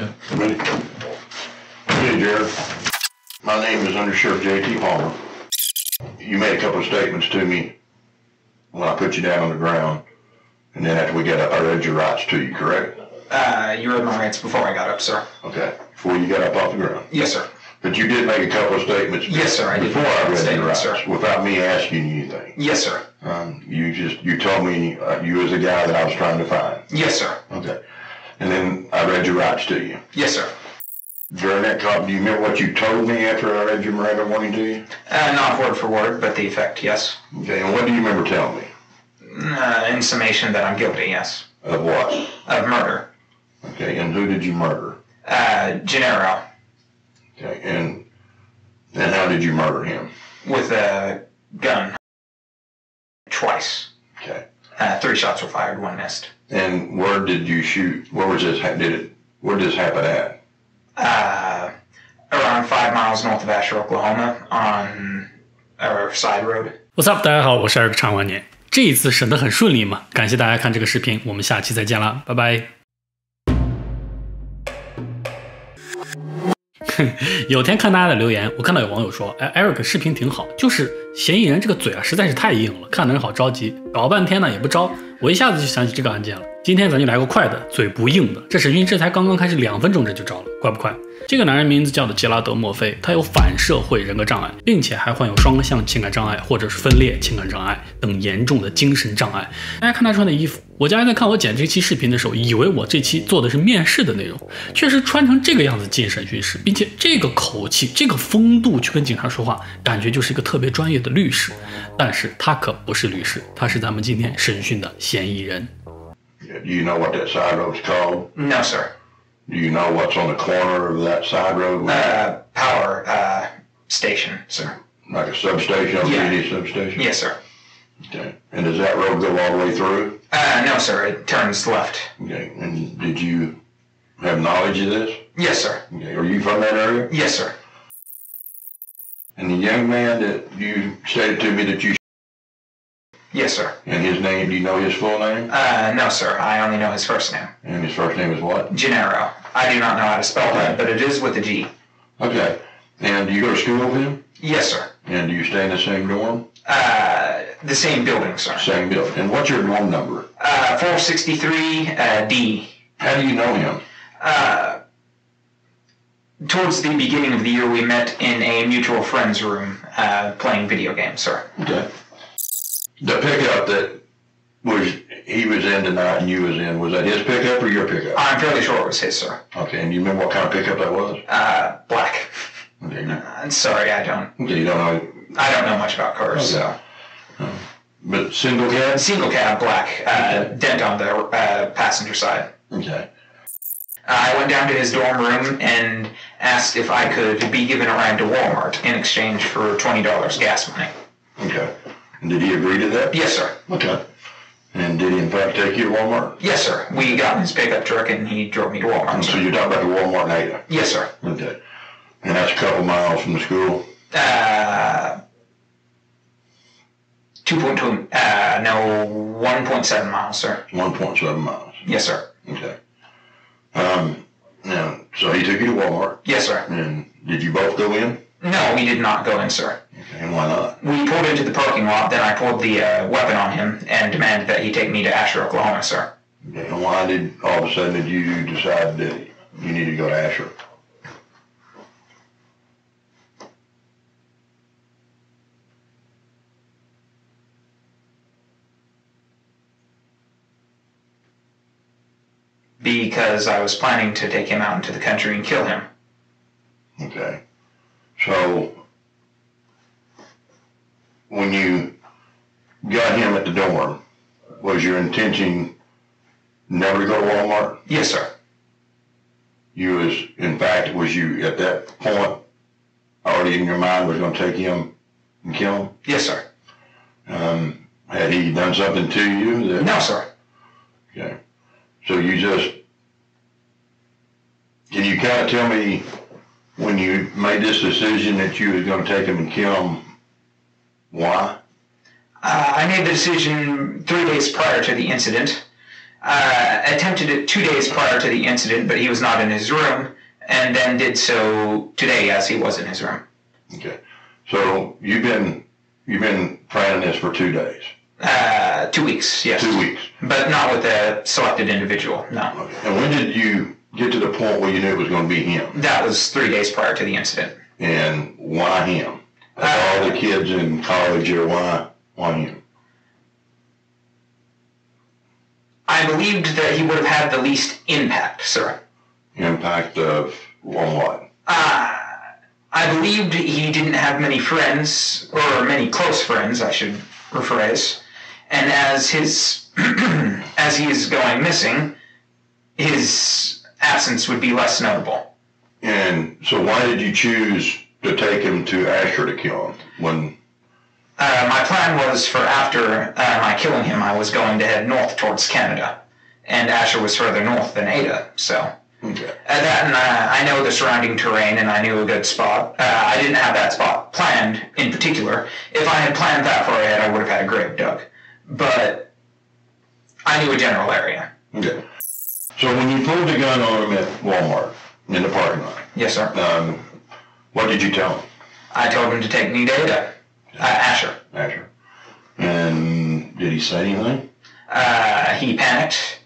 Yeah. Ready? Hey, Jerrod. My name is Under Sheriff J.T. Palmer. You made a couple of statements to me when I put you down on the ground, and then after we got up, I read your rights to you, correct? You read my rights before I got up, sir. Okay. Before you got up off the ground? Yes, sir. But you did make a couple of statements. Yes, sir. I did. Before I read your rights, sir. without me asking you anything. Yes, sir. You told me you was the guy that I was trying to find. Yes, sir. Okay. And then I read your rights to you. Yes, sir. During that call, do you remember what you told me after I read your Miranda warning to you? Not word for word, but the effect, yes. Okay, and what do you remember telling me? In summation that I'm guilty, yes. Of what? Of murder. Okay, and who did you murder? Jerrod. Okay, and how did you murder him? With a gun. Twice. Okay. 3 shots were fired, 1 missed. And where did you shoot? Where was this? Where did this happen at? Around 5 miles north of Asher, Oklahoma, on a side road. What's up， 大家好，我是 Eric 长安万年。这一次审得很顺利嘛，感谢大家看这个视频，我们下期再见啦，拜拜。有天看大家的留言，我看到有网友说，Eric 视频挺好，就是嫌疑人这个嘴啊实在是太硬了，看得人好着急，搞半天呢也不招。我一下子就想起这个案件了。今天咱就来个快的，嘴不硬的。这审讯这才刚刚开始2分钟，这就招了，快不快？这个男人名字叫做杰拉德·墨菲，他有反社会人格障碍，并且还患有双向情感障碍或者是分裂情感障碍等严重的精神障碍。大家看他穿的衣服，我家人在看我剪这期视频的时候，以为我这期做的是面试的内容，确实穿成这个样子进审讯室，并且这个口气、这个风度去跟警察说话，感觉就是一个特别专业的律师。但是他可不是律师，他是咱们今天审讯的嫌疑人。Do you know what that side road's called? No, sir. Do you know what's on the corner of that side road? Power station, sir. Like a substation, a Yeah. PD substation? Yes, sir. Okay. And does that road go all the way through? No, sir. It turns left. Okay. And did you have knowledge of this? Yes, sir. Okay. Are you from that area? Yes, sir. And the young man that you stated to me that you... Yes, sir. And his name, do you know his full name? No, sir. I only know his first name. And his first name is what? Jerrod. I do not know how to spell that, but it is with a G. Okay. And do you go to school with him? Yes, sir. And do you stay in the same dorm? The same building, sir. Same building. And what's your dorm number? 463 D. How do you know him? Towards the beginning of the year, we met in a mutual friend's room, playing video games, sir. Okay. The pickup that he was in tonight and you was in, was that his pickup or your pickup? I'm fairly sure it was his, sir. Okay, and you remember what kind of pickup that was? Black. Okay. Sorry, I don't. Okay, you don't know? I don't know much about cars, Okay. so. But single cab? Single cab, black, Okay. dent on the passenger side. Okay. I went down to his dorm room and asked if I could be given a ride to Walmart in exchange for $20 gas money. Okay. And did he agree to that? Yes, sir. Okay. And did he in fact take you to Walmart? Yes, sir. We got in his pickup truck and he drove me to Walmart. And so you're talking about the Walmart in Ada? Yes, sir. Okay. And that's a couple miles from the school? 2.2, no, 1.7 miles, sir. 1.7 miles. Yes, sir. Okay. Now, so he took you to Walmart? Yes, sir. And did you both go in? No, we did not go in, sir. Okay, and why not? We pulled into the parking lot, then I pulled the weapon on him and demanded that he take me to Asher, Oklahoma, sir. Okay, and why did all of a sudden did you decide that you needed to go to Asher? Because I was planning to take him out into the country and kill him. Okay. So, when you got him at the dorm, was your intention never to go to Walmart? Yes, sir. You was, in fact, was you at that point already in your mind was going to take him and kill him? Yes, sir. Had he done something to you? No, sir. Okay. So you just, can you kind of tell me when you made this decision that you was going to take him and kill him, why? I made the decision 3 days prior to the incident. Attempted it 2 days prior to the incident, but he was not in his room, and then did so today as he was in his room. Okay. So you've been planning this for 2 days? 2 weeks, yes. 2 weeks. But not with a selected individual, no. Okay. And when did you get to the point where you knew it was going to be him? That was 3 days prior to the incident. And why him? Of all the kids in college here, why him? I believed that he would have had the least impact, sir. Impact on what? I believed he didn't have many friends, or many close friends, I should rephrase. And as he is going missing, his absence would be less notable. And so why did you choose to take him to Asher to kill him? My plan was for after my killing him, I was going to head north towards Canada. And Asher was further north than Ada, so... Okay. And I know the surrounding terrain, and I knew a good spot. I didn't have that spot planned in particular. If I had planned that far ahead, I would have had a grave dug. But I knew a general area. Okay. So when you pulled the gun on him at Walmart in the parking lot, yes, sir. What did you tell him? I told him to take me to Ada. Asher. Asher. And did he say anything? He panicked.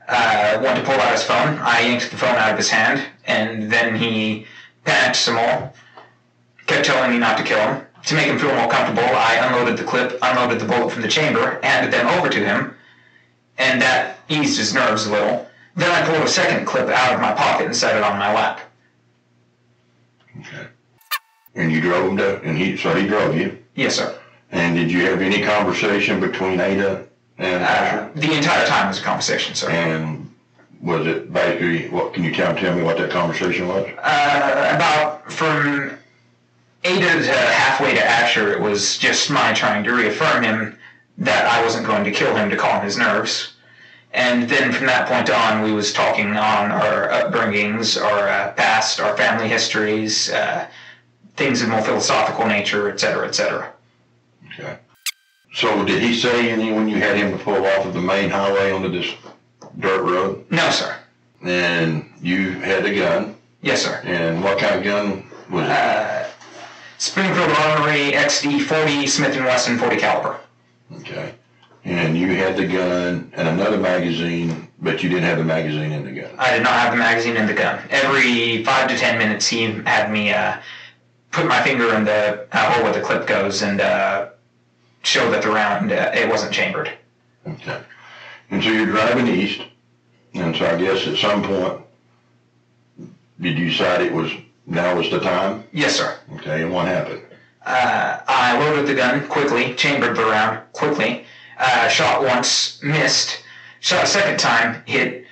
Went to pull out his phone. I yanked the phone out of his hand, and then he panicked some more. Kept telling me not to kill him. To make him feel more comfortable, I unloaded the clip, unloaded the bullet from the chamber, handed them over to him, and that eased his nerves a little. Then I pulled a second clip out of my pocket and set it on my lap. Okay. And you drove him so he drove you? Yes, sir. And did you have any conversation between Ada and Asher? The entire time was a conversation, sir. And was it basically, can you tell me what that conversation was? About from Ada to halfway to Asher, it was just my trying to reaffirm him that I wasn't going to kill him to calm his nerves. And then from that point on, we was talking on our upbringings, our past, our family histories, things of more philosophical nature, etc., etc. Okay. So did he say anything when you had him to pull off of the main highway onto this dirt road? No, sir. And you had a gun? Yes, sir. And what kind of gun was it? Springfield Armory XD 40 Smith & Wesson 40 caliber. Okay. And you had the gun and another magazine, but you didn't have the magazine in the gun. I did not have the magazine in the gun. Every 5 to 10 minutes, he had me put my finger in the hole where the clip goes and show that the round, it wasn't chambered. Okay. And so you're driving east, and so I guess at some point, did you decide now was the time? Yes, sir. Okay, and what happened? I loaded the gun quickly, chambered the round quickly, shot once, missed, shot a second time, hit,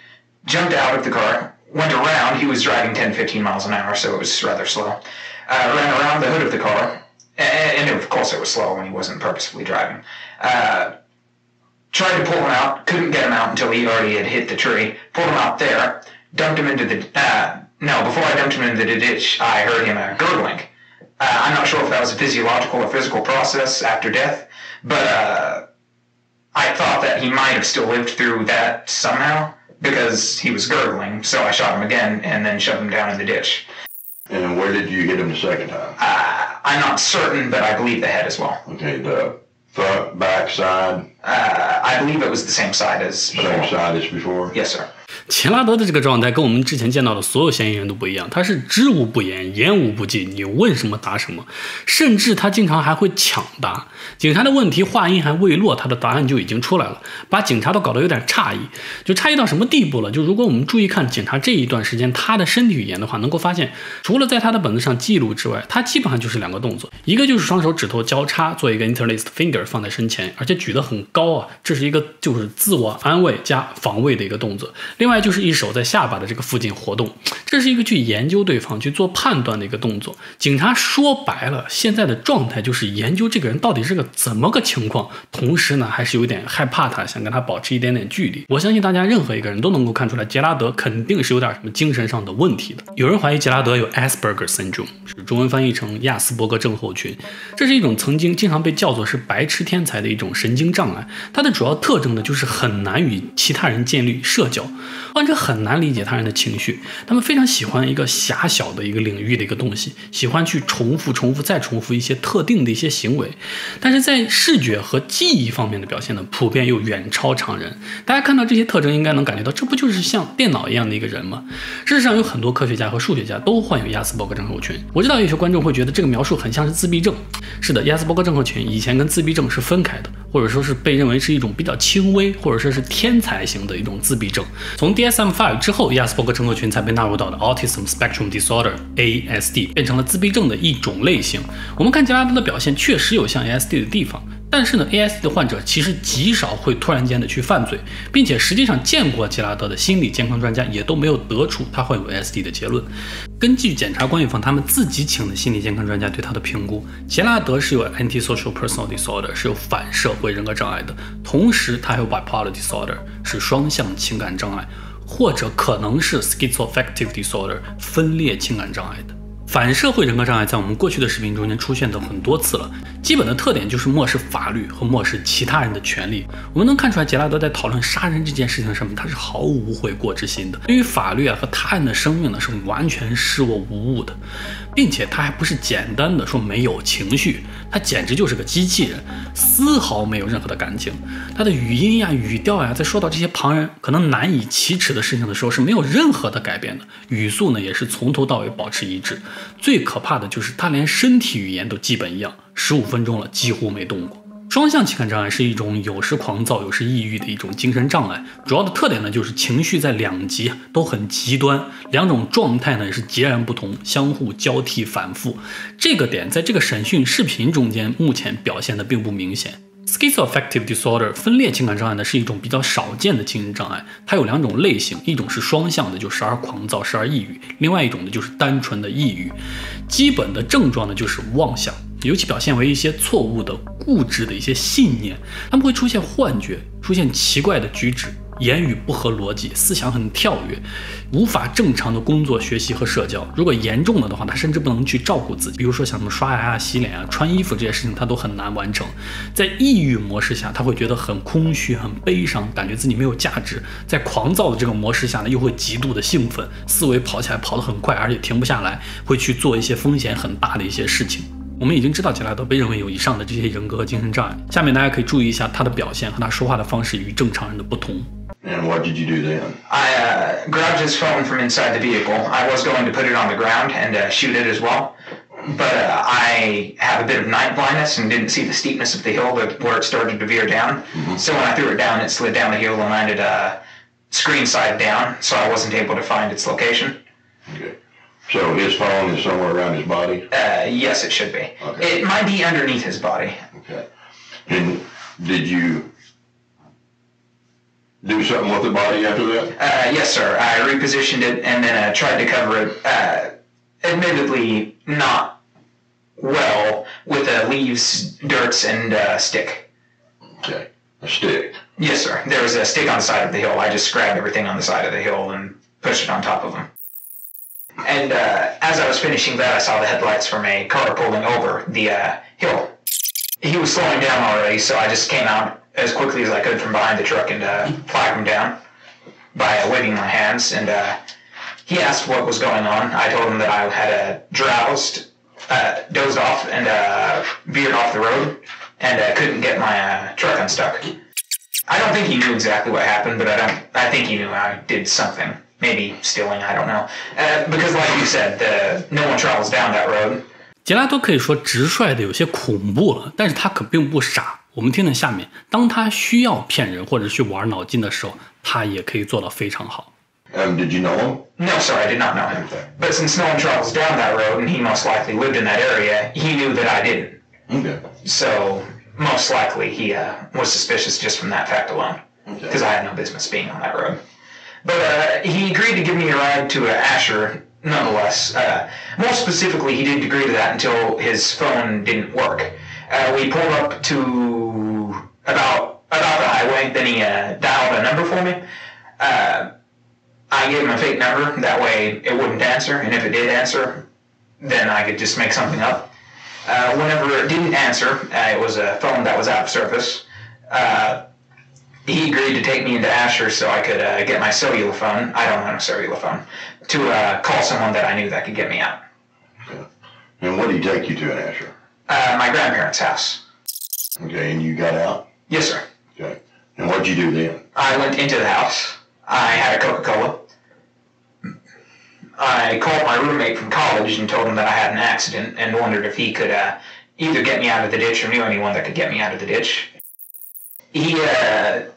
jumped out of the car, went around. He was driving 10, 15 miles an hour, so it was rather slow. Ran around the hood of the car, and of course it was slow when he wasn't purposefully driving. Tried to pull him out, couldn't get him out until he already had hit the tree. Pulled him out there, dumped him into the... before I dumped him into the ditch, I heard him gurgling. I'm not sure if that was a physiological or physical process after death, but I thought that he might have still lived through that somehow, because he was gurgling, so I shot him again and then shoved him down in the ditch. And where did you hit him the second time? I'm not certain, but I believe the head as well. Okay, the front, back, side? I believe it was the same side as before. Same side as before? Yes, sir. 钱拉德的这个状态跟我们之前见到的所有嫌疑人都不一样，他是知无不言，言无不尽，你问什么答什么，甚至他经常还会抢答。警察的问题话音还未落，他的答案就已经出来了，把警察都搞得有点诧异。就诧异到什么地步了？就如果我们注意看警察这一段时间他的身体语言的话，能够发现，除了在他的本子上记录之外，他基本上就是2个动作，一个就是双手指头交叉做一个 interlaced finger 放在身前，而且举得很高啊，这是一个就是自我安慰加防卫的一个动作。另外就是一手在下巴的这个附近活动，这是一个去研究对方、去做判断的一个动作。警察说白了，现在的状态就是研究这个人到底是个怎么个情况，同时呢，还是有点害怕他，想跟他保持一点点距离。我相信大家任何一个人都能够看出来，杰拉德肯定是有点什么精神上的问题的。有人怀疑杰拉德有 Asperger syndrome， 是中文翻译成亚斯伯格症候群，这是一种曾经经常被叫做是白痴天才的一种神经障碍。它的主要特征呢，就是很难与其他人建立社交，患者很难理解他人的情绪，他们非常喜欢一个狭小的一个领域的一个东西，喜欢去重复再重复一些特定的一些行为，但是在视觉和记忆方面的表现呢，普遍又远超常人。大家看到这些特征，应该能感觉到，这不就是像电脑一样的一个人吗？事实上，有很多科学家和数学家都患有亚斯伯格症候群。我知道有些观众会觉得这个描述很像是自闭症。是的，亚斯伯格症候群以前跟自闭症是分开的，或者说是被认为是一种比较轻微，或者说是天才型的一种自闭症。从 DSM-5 之后，亚斯伯格症候群才被纳入到了 Autism Spectrum Disorder ASD， 变成了自闭症的一种类型。我们看杰拉德的表现确实有像 ASD 的地方，但是呢 ASD 的患者其实极少会突然间的去犯罪，并且实际上见过杰拉德的心理健康专家也都没有得出他患有 ASD 的结论。根据检察官与方他们自己请的心理健康专家对他的评估，杰拉德是有 Antisocial Personal Disorder， 是有反社会人格障碍的，同时他还有 Bipolar Disorder， 是双向情感障碍，或者可能是 Schizoaffective Disorder， 分裂情感障碍的。反社会人格障碍在我们过去的视频中间出现的很多次了，基本的特点就是漠视法律和漠视其他人的权利。我们能看出来，杰拉德在讨论杀人这件事情上面，他是毫无悔过之心的，对于法律和他人的生命呢，是完全视若无物的，并且他还不是简单的说没有情绪，他简直就是个机器人，丝毫没有任何的感情。他的语音呀、语调呀，在说到这些旁人可能难以启齿的事情的时候，是没有任何的改变的，语速呢也是从头到尾保持一致。最可怕的就是他连身体语言都基本一样，15分钟了几乎没动过。双向情感障碍是一种有时狂躁有时抑郁的一种精神障碍，主要的特点呢就是情绪在两极都很极端，两种状态呢也是截然不同，相互交替反复。这个点在这个审讯视频中间目前表现的并不明显。Schizoaffective disorder 分裂情感障碍呢是一种比较少见的精神障碍，它有两种类型，一种是双向的，就时而狂躁时而抑郁，另外一种呢就是单纯的抑郁。基本的症状呢就是妄想，尤其表现为一些错误的固执的一些信念，他们会出现幻觉，出现奇怪的举止，言语不合逻辑，思想很跳跃，无法正常的工作、学习和社交。如果严重了的话，他甚至不能去照顾自己，比如说像什么刷牙啊、洗脸啊、穿衣服这些事情，他都很难完成。在抑郁模式下，他会觉得很空虚、很悲伤，感觉自己没有价值。在狂躁的这个模式下呢，又会极度的兴奋，思维跑起来跑得很快，而且停不下来，会去做一些风险很大的一些事情。我们已经知道杰拉德被认为有以上的这些人格和精神障碍，下面大家可以注意一下他的表现和他说话的方式与正常人的不同。And what did you do then? I grabbed his phone from inside the vehicle. I was going to put it on the ground and shoot it as well, but I have a bit of night blindness and didn't see the steepness of the hill where it started to veer down. So when I threw it down, it slid down the hill and landed screen side down, so I wasn't able to find its location. Okay. So his phone is somewhere around his body? Yes, it should be. Okay. It might be underneath his body. Okay. And did you do something with the body after that? Yes, sir. I repositioned it and then tried to cover it, admittedly not well, with leaves, dirts, and a stick. Okay. A stick? Yes, sir. There was a stick on the side of the hill. I just grabbed everything on the side of the hill and pushed it on top of him. And as I was finishing that, I saw the headlights from a car pulling over the hill. He was slowing down already, so I just came out as quickly as I could from behind the truck and flagged him down by waving my hands. And he asked what was going on. I told him that I had dozed off and veered off the road and couldn't get my truck unstuck. I don't think he knew exactly what happened, but I think he knew I did something. Maybe stealing, I don't know. Because like you said, no one travels down that road. 杰拉多可以说直率的有些恐怖了，但是他可并不傻。我们听听下面，当他需要骗人或者去玩脑筋的时候，他也可以做到非常好。Did you know him? No, sir, I did not know him. But since no one travels down that road and he most likely lived in that area, he knew that I didn't. Okay. So most likely he was suspicious just from that fact alone, because I had no business being on that road. But he agreed to give me a ride to Asher nonetheless. More specifically, he didn't agree to that until his phone didn't work. We pulled up to about the highway, then he dialed a number for me. I gave him a fake number, that way it wouldn't answer, and if it did answer, then I could just make something up. Whenever it didn't answer, it was a phone that was out of service. He agreed to take me into Asher so I could get my cellular phone. I don't own a cellular phone. To call someone that I knew that could get me out. Okay. And what did he take you to in Asher? My grandparents' house. Okay, and you got out? Yes, sir. Okay. And what did you do then? I went into the house. I had a Coca-Cola. I called my roommate from college and told him that I had an accident and wondered if he could either get me out of the ditch or knew anyone that could get me out of the ditch. He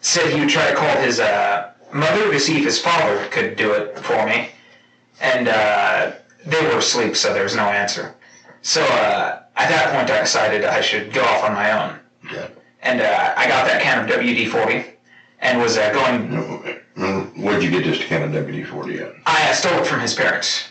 said he would try to call his mother to see if his father could do it for me. And they were asleep, so there was no answer. So at that point, I decided I should go off on my own. Yeah. And I got that can of WD-40 and was going... Where'd you get this can of WD-40 at? I stole it from his parents.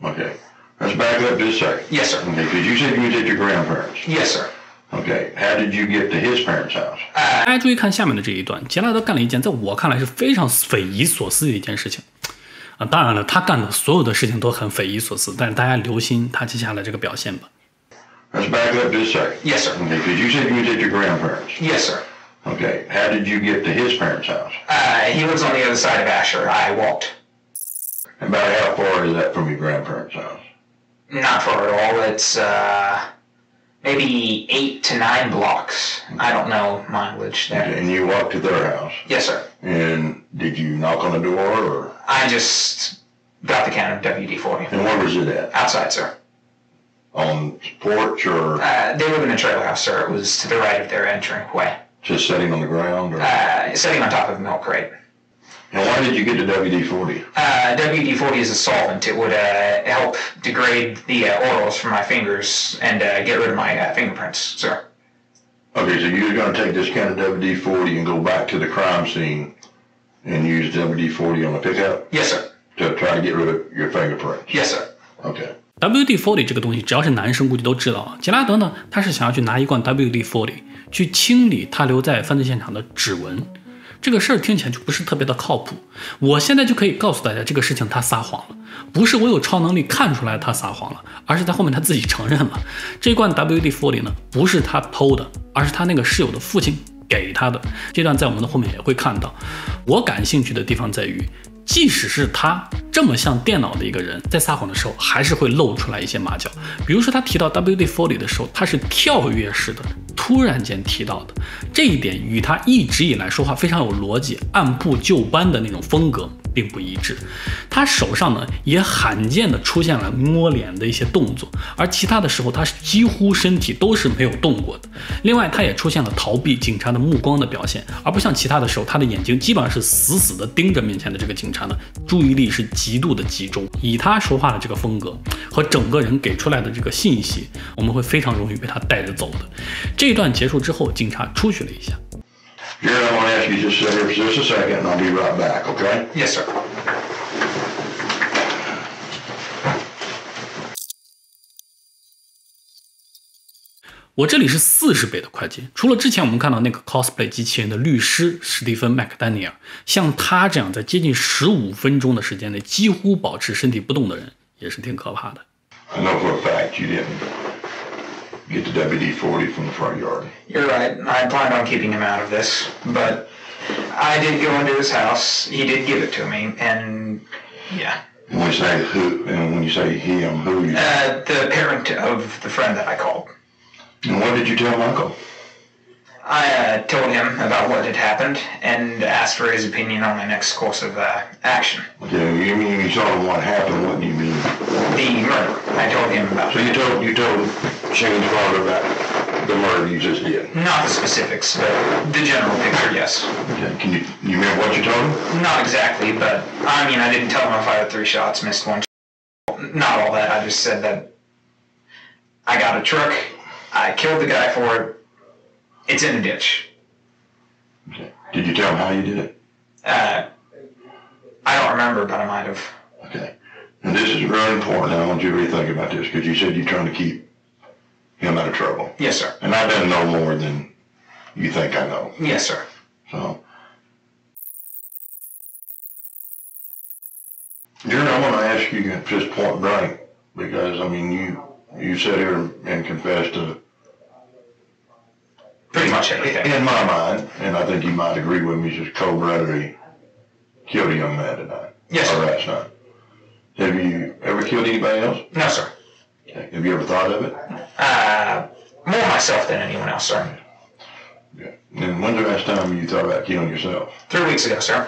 Okay. Let's back up just a second. Yes, sir. Okay, because you said you was at your grandparents. Yes, sir. Okay. How did you get to his parents' house? 大家注意看下面的这一段，杰拉德干了一件在我看来是非常匪夷所思的一件事情。当然了，他干的所有的事情都很匪夷所思，但是大家留心他接下来这个表现吧。Let's back up just a second. Yes, sir. Okay, because you said you was at your grandparents. Yes, sir. Okay. How did you get to his parents' house? He lives on the other side of Asher. I walked. About how far is that from your grandparents' house? Not far at all. It's maybe 8 to 9 blocks. I don't know mileage there. Okay, and you walked to their house? Yes, sir. And did you knock on the door, or? I just got the can of WD-40. And where was it at? Outside, sir. On the porch, or They live in a trailer house, sir. It was to the right of their entryway. just sitting on the ground? Or? Sitting on top of a milk crate. And why did you get the WD-40? WD-40 is a solvent. It would help degrade the oils from my fingers and get rid of my fingerprints, sir. Okay, so you're going to take this can of WD-40 and go back to the crime scene and use WD-40 on the pickup? Yes, sir. To try to get rid of your fingerprints? Yes, sir. Okay. WD-40 这个东西，只要是男生估计都知道啊。杰拉德呢，他是想要去拿一罐 WD-40去清理他留在犯罪现场的指纹。这个事儿听起来就不是特别的靠谱。我现在就可以告诉大家，这个事情他撒谎了，不是我有超能力看出来他撒谎了，而是在后面他自己承认了。这罐 WD-40呢，不是他偷的，而是他那个室友的父亲给他的。这段在我们的后面也会看到。我感兴趣的地方在于，即使是他这么像电脑的一个人，在撒谎的时候还是会露出来一些马脚。比如说他提到 WD-40 的时候，他是跳跃式的，突然间提到的，这一点与他一直以来说话非常有逻辑、按部就班的那种风格并不一致。他手上呢也罕见的出现了摸脸的一些动作，而其他的时候他几乎身体都是没有动过的。另外他也出现了逃避警察的目光的表现，而不像其他的时候他的眼睛基本上是死死的盯着面前的这个警察呢，注意力是极度的集中。以他说话的这个风格和整个人给出来的这个信息，我们会非常容易被他带着走的。这一段结束之后，警察出去了一下。Jerrod, I want to ask you just sit here for just a second, and I'll be right back, okay? Yes, sir. 我这里是40倍的快进，除了之前我们看到那个 cosplay 机器人的律师史蒂芬·麦克丹尼尔，像他这样在接近15分钟的时间内几乎保持身体不动的人，也是挺可怕的。I know for a fact you didn't get the WD-40 from the front yard. You're right. I planned on keeping him out of this, but I did go into his house. He did give it to me, and yeah. And when you say him, who are you? The parent of the friend that I called. And what did you tell Michael? I told him about what had happened and asked for his opinion on my next course of action. Okay, you mean you told him what happened? What do you mean? The murder. I told him about. So you told Shane's father about the murder you just did? Not the specifics, but the general picture, yes. Okay, can you remember what you told him? Not exactly, but I mean, I didn't tell him I fired 3 shots, missed 1. Not all that. I just said that I got a truck. I killed the guy for it. It's in a ditch. Okay. Did you tell him how you did it? I don't remember, but I might have. Okay. And this is really important. I want you to really think about this because you said you're trying to keep him out of trouble. Yes, sir. And I don't know more than you think I know. Yes, sir. So, Jerrod, I want to ask you just point blank because, I mean, you sat here and confessed to pretty much everything. In my mind, and I think you might agree with me, just cold-bloodedly killed a young man tonight. Yes, sir. Or last night. Have you ever killed anybody else? No, sir. Okay. Have you ever thought of it? More myself than anyone else, sir. Yeah. And when's the last time you thought about killing yourself? 3 weeks ago, sir.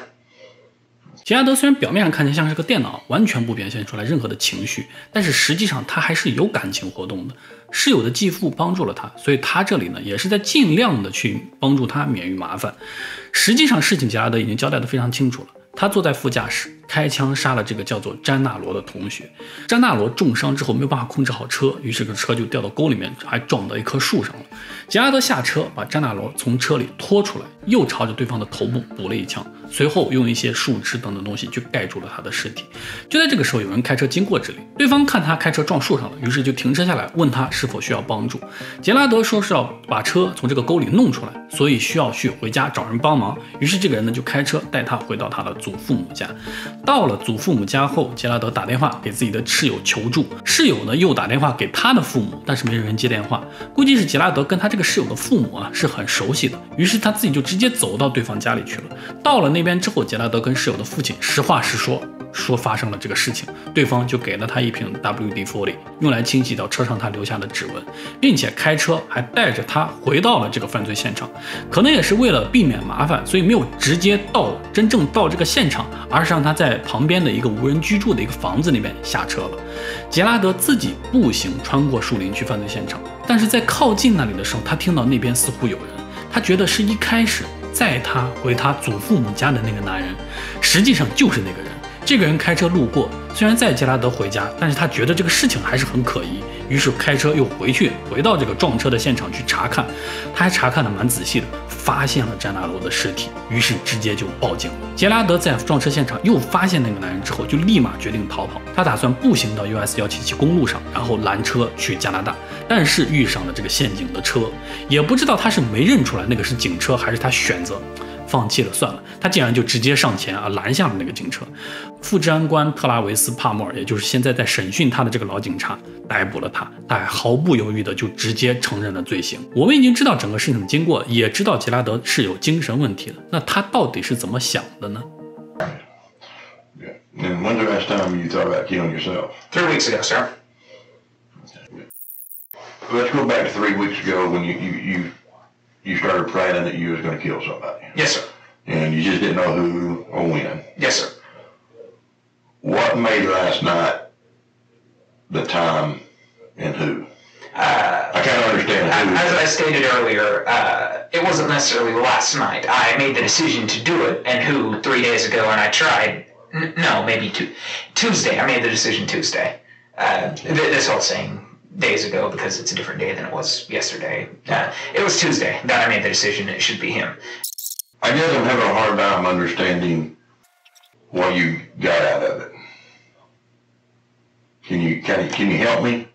杰拉德虽然表面上看起来像是个电脑，完全不表现出来任何的情绪，但是实际上他还是有感情活动的。室友的继父帮助了他，所以他这里呢也是在尽量的去帮助他免于麻烦。实际上事情杰拉德已经交代得非常清楚了，他坐在副驾驶，开枪杀了这个叫做詹纳罗的同学。詹纳罗重伤之后没有办法控制好车，于是这个车就掉到沟里面，还撞到一棵树上了。杰拉德下车把詹纳罗从车里拖出来，又朝着对方的头部补了一枪，随后用一些树枝等等东西去盖住了他的尸体。就在这个时候，有人开车经过这里，对方看他开车撞树上了，于是就停车下来问他是否需要帮助。杰拉德说是要把车从这个沟里弄出来，所以需要去回家找人帮忙。于是这个人呢就开车带他回到他的祖父母家。到了祖父母家后，杰拉德打电话给自己的室友求助，室友呢又打电话给他的父母，但是没人接电话。估计是杰拉德跟他这个室友的父母是很熟悉的，于是他自己就直接走到对方家里去了。到了那边之后，杰拉德跟室友的父亲实话实说发生了这个事情，对方就给了他一瓶 WD-40， 用来清洗到车上他留下的指纹，并且开车还带着他回到了这个犯罪现场。可能也是为了避免麻烦，所以没有直接真正到这个现场，而是让他在旁边的一个无人居住的一个房子里面下车了。杰拉德自己步行穿过树林去犯罪现场，但是在靠近那里的时候，他听到那边似乎有人，他觉得是一开始载他回他祖父母家的那个男人，实际上就是那个人。这个人开车路过，虽然载杰拉德回家，但是他觉得这个事情还是很可疑，于是开车又回到这个撞车的现场去查看。他还查看得蛮仔细的，发现了詹纳罗的尸体，于是直接就报警了。杰拉德在撞车现场又发现那个男人之后，就立马决定逃跑。他打算步行到 US-177 公路上，然后拦车去加拿大，但是遇上了这个陷阱的车，也不知道他是没认出来那个是警车，还是他选择放弃了算了，他竟然就直接上前拦下了那个警车。副治安官特拉维斯·帕默尔，也就是现在在审讯他的这个老警察，逮捕了他，他还毫不犹豫的就直接承认了罪行。我们已经知道整个事情的经过，也知道杰拉德是有精神问题的，那他到底是怎么想的呢？ And when's the last time you thought about killing yourself? 3 weeks ago, sir. Let's go back to 3 weeks ago when you started planning that you was going to kill somebody. Yes, sir. And you just didn't know who or when. Yes, sir. What made last night the time and who? I can't understand who. As I stated earlier, it wasn't necessarily last night. I made the decision to do it, and who 3 days ago, and I tried. No, maybe Tuesday. I made the decision Tuesday. This whole saying days ago because it's a different day than it was yesterday. It was Tuesday that I made the decision it should be him. I guess I'm having a hard time understanding what you got out of it. Can you help me?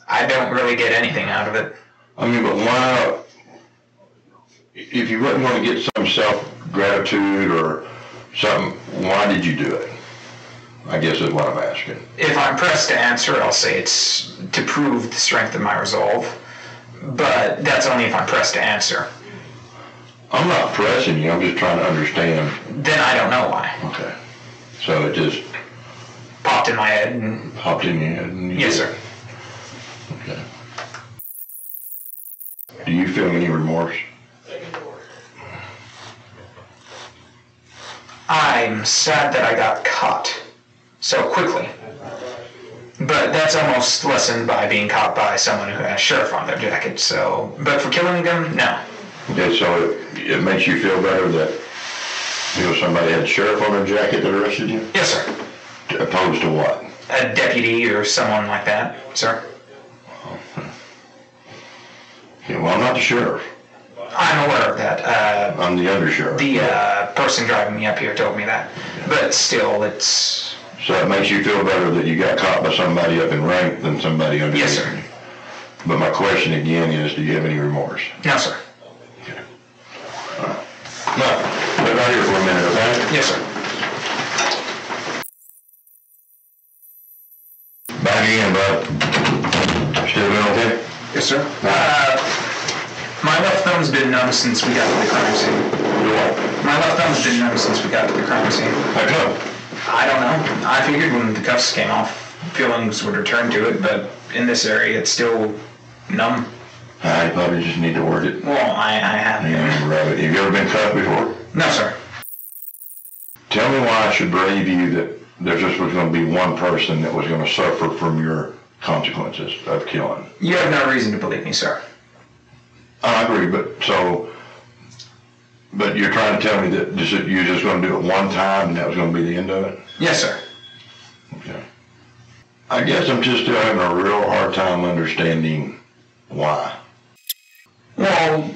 I don't really get anything out of it. I mean, but why? If you wasn't going to get some self-gratitude or something, why did you do it? I guess is what I'm asking. If I'm pressed to answer, I'll say it's to prove the strength of my resolve. But that's only if I'm pressed to answer. I'm not pressing you. I'm just trying to understand. Then I don't know why. Okay. So it just Popped in my head. And popped in your head. And yes, sir. Okay. Do you feel any remorse? I'm sad that I got caught so quickly. But that's almost lessened by being caught by someone who has sheriff on their jacket. So, but for killing them, no. Okay, so it makes you feel better that somebody had sheriff on their jacket that arrested you? Yes, sir. Opposed to what? A deputy or someone like that, sir. Okay, well, I'm not the sheriff. I'm aware of that. I'm the undersheriff. The person driving me up here told me that. But still, it's... So it makes you feel better that you got caught by somebody up in rank than somebody under Yes, you. sir. But my question again is, do you have any remorse? No, sir. Okay. All right. Now, live out here for a minute, okay? Yes, sir. Back again, bud. Still doing okay? Yes, sir. My left thumb's been numb since we got to the crime scene. My left thumb's been numb since we got to the crime scene. How come? I don't know. I figured when the cuffs came off, feelings would return to it, but in this area, it's still numb. I probably just need to work it. Well, I have. Yeah, right. Have you ever been cuffed before? No, sir. Tell me why I should believe you that there just was going to be one person that was going to suffer from your consequences of killing. You have no reason to believe me, sir. I agree, but you're trying to tell me that you're just going to do it one time and that was going to be the end of it? Yes, sir. Okay. I guess I'm just still having a real hard time understanding why. Well,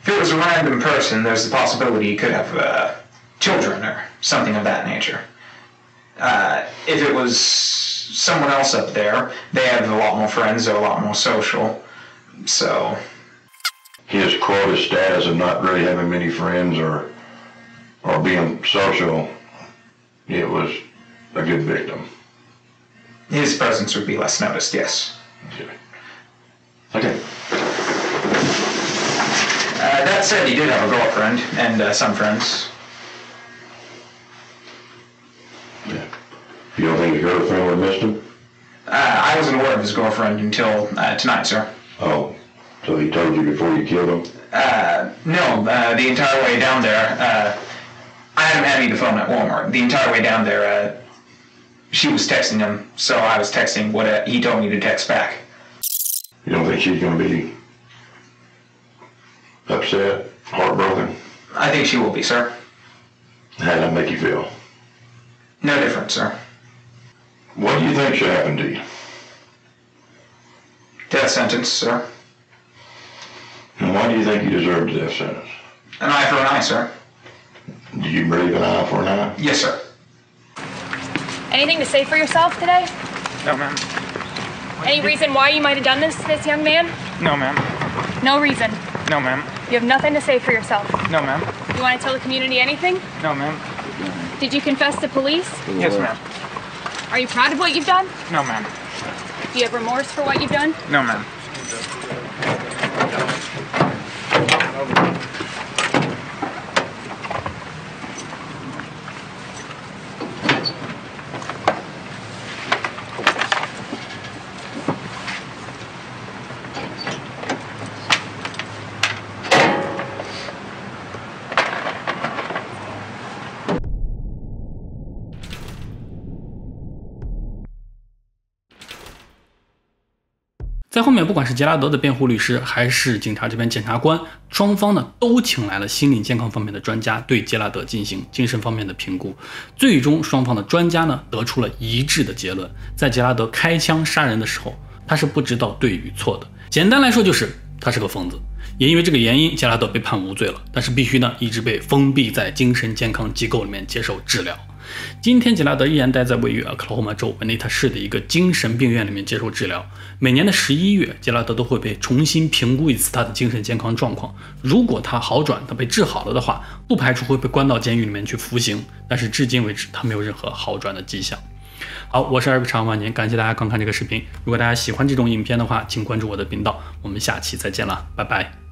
if it was a random person, there's the possibility he could have children or something of that nature. If it was someone else up there, they have a lot more friends, they're a lot more social, so... His quota status of not really having many friends or being social, it was a good victim. His presence would be less noticed, yes. Okay. That said, he did have a girlfriend and some friends. Yeah. You don't think his girlfriend would have missed him? I wasn't aware of his girlfriend until tonight, sir. Oh, so he told you before you killed him? No, the entire way down there, I had him hand me the phone at Walmart. The entire way down there, she was texting him, so I was texting what he told me to text back. You don't think she's going to be upset, heartbroken? I think she will be, sir. How did that make you feel? No different, sir. What do you think should happen to you? Death sentence, sir. And why do you think you deserve the death sentence? An eye for an eye, sir. Do you believe an eye for an eye? Yes, sir. Anything to say for yourself today? No, ma'am. Any reason why you might have done this to this young man? No, ma'am. No reason. No, ma'am. You have nothing to say for yourself. No, ma'am. You want to tell the community anything? No, ma'am. Did you confess to police? Yes, ma'am. Are you proud of what you've done? No, ma'am. Do you have remorse for what you've done? No, ma'am.在后面，不管是杰拉德的辩护律师，还是警察这边检察官，双方呢都请来了心理健康方面的专家，对杰拉德进行精神方面的评估。最终，双方的专家呢得出了一致的结论：在杰拉德开枪杀人的时候，他是不知道对与错的。简单来说，就是他是个疯子。也因为这个原因，杰拉德被判无罪了，但是必须呢一直被封闭在精神健康机构里面接受治疗。今天杰拉德依然待在位于俄克拉荷马州维内塔市的一个精神病院里面接受治疗。每年的11月，杰拉德都会被重新评估一次他的精神健康状况。如果他好转，他被治好了的话，不排除会被关到监狱里面去服刑。但是至今为止，他没有任何好转的迹象。好，我是Eric长安万年，感谢大家观看这个视频。如果大家喜欢这种影片的话，请关注我的频道。我们下期再见了，拜拜。